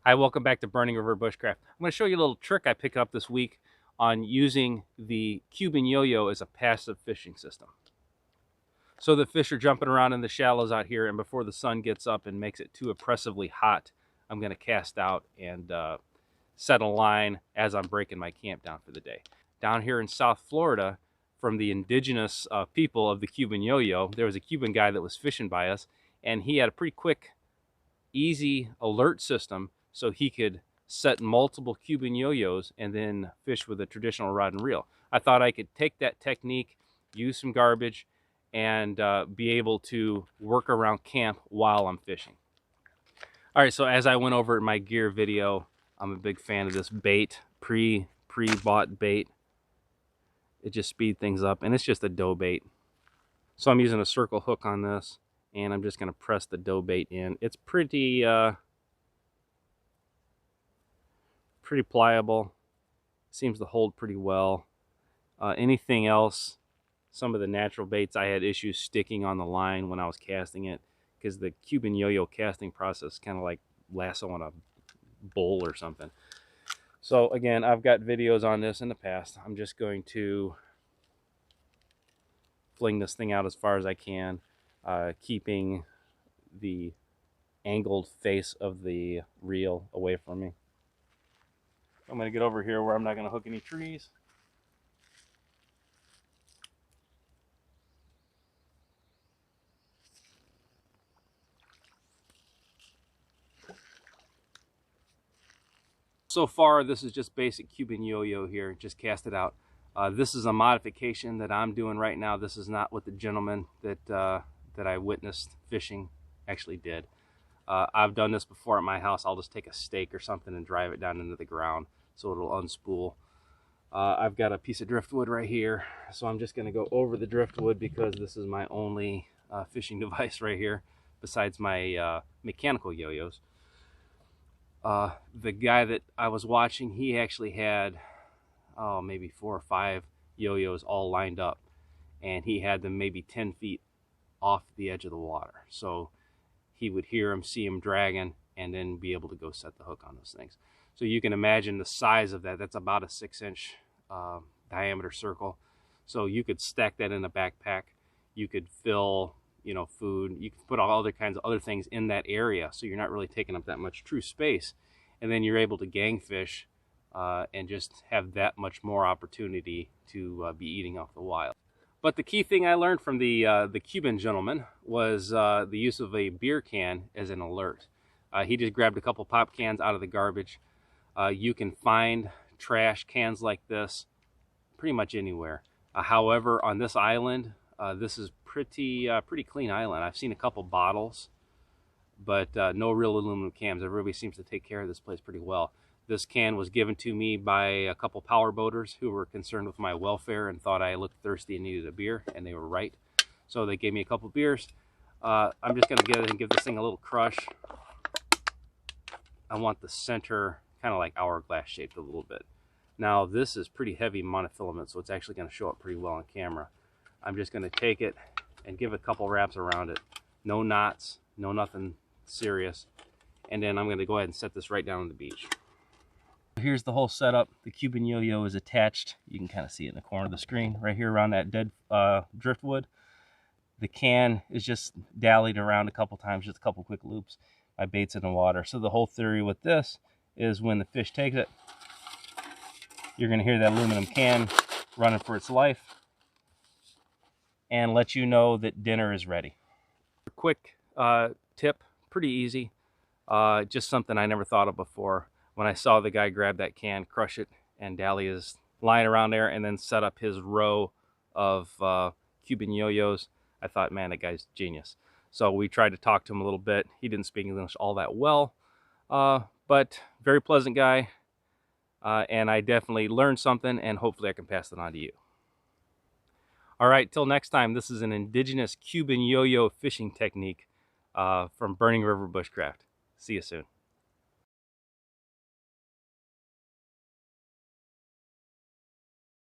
Hi, welcome back to Burning River Bushcraft. I'm going to show you a little trick I picked up this week on using the Cuban yo-yo as a passive fishing system. So the fish are jumping around in the shallows out here, and before the sun gets up and makes it too oppressively hot, I'm going to cast out and set a line as I'm breaking my camp down for the day. Down here in South Florida, from the indigenous people of the Cuban yo-yo, there was a Cuban guy that was fishing by us, and he had a pretty quick, easy alert system so he could set multiple Cuban yo-yos and then fish with a traditional rod and reel. I thought I could take that technique, use some garbage, and be able to work around camp while I'm fishing. All right, so as I went over my gear video, I'm a big fan of this bait, pre-bought bait. It just speeds things up, and it's just a dough bait. So I'm using a circle hook on this, and I'm just going to press the dough bait in. It's pretty pliable. Seems to hold pretty well. Anything else, some of the natural baits, I had issues sticking on the line when I was casting it, because the Cuban yo-yo casting process kind of like lassoing a bull or something. So again, I've got videos on this in the past. I'm just going to fling this thing out as far as I can, keeping the angled face of the reel away from me. I'm going to get over here where I'm not going to hook any trees. So far, this is just basic Cuban yo-yo here, just cast it out. This is a modification that I'm doing right now. This is not what the gentleman that I witnessed fishing actually did. I've done this before at my house. I'll just take a stake or something and drive it down into the ground so it'll unspool. I've got a piece of driftwood right here, so I'm just going to go over the driftwood because this is my only fishing device right here besides my mechanical yo-yos. The guy that I was watching, he actually had maybe 4 or 5 yo-yos all lined up, and he had them maybe 10 feet off the edge of the water. So he would hear them, see them dragging, and then be able to go set the hook on those things. So you can imagine the size of that. That's about a 6-inch diameter circle. So you could stack that in a backpack. You could fill, food. You can put all other kinds of other things in that area, so you're not really taking up that much true space. And then you're able to gang fish and just have that much more opportunity to be eating off the wild. But the key thing I learned from the Cuban gentleman was the use of a beer can as an alert. He just grabbed a couple pop cans out of the garbage. You can find trash cans like this pretty much anywhere. However, on this island, this is pretty clean island. I've seen a couple bottles, but no real aluminum cans. Everybody seems to take care of this place pretty well. This can was given to me by a couple power boaters who were concerned with my welfare and thought I looked thirsty and needed a beer, and they were right. So they gave me a couple beers. I'm just going to get it and give this thing a little crush. I want the center kind of like hourglass shaped a little bit. Now this is pretty heavy monofilament, so it's actually going to show up pretty well on camera. I'm just going to take it and give a couple wraps around it. No knots, no nothing serious. And then I'm going to go ahead and set this right down on the beach. Here's the whole setup. The Cuban yo-yo is attached. You can kind of see it in the corner of the screen right here around that dead driftwood. The can is just dallied around a couple times, just a couple quick loops. My bait's in the water. So the whole theory with this is when the fish takes it, you're going to hear that aluminum can running for its life and let you know that dinner is ready. Quick tip, pretty easy. Just something I never thought of before. When I saw the guy grab that can, crush it, and dally his line around there, and then set up his row of Cuban yo-yos, I thought, man, that guy's genius. So we tried to talk to him a little bit. He didn't speak English all that well, but very pleasant guy, and I definitely learned something, and hopefully I can pass it on to you. All right, till next time, this is an indigenous Cuban yo-yo fishing technique from Burning River Bushcraft. See you soon.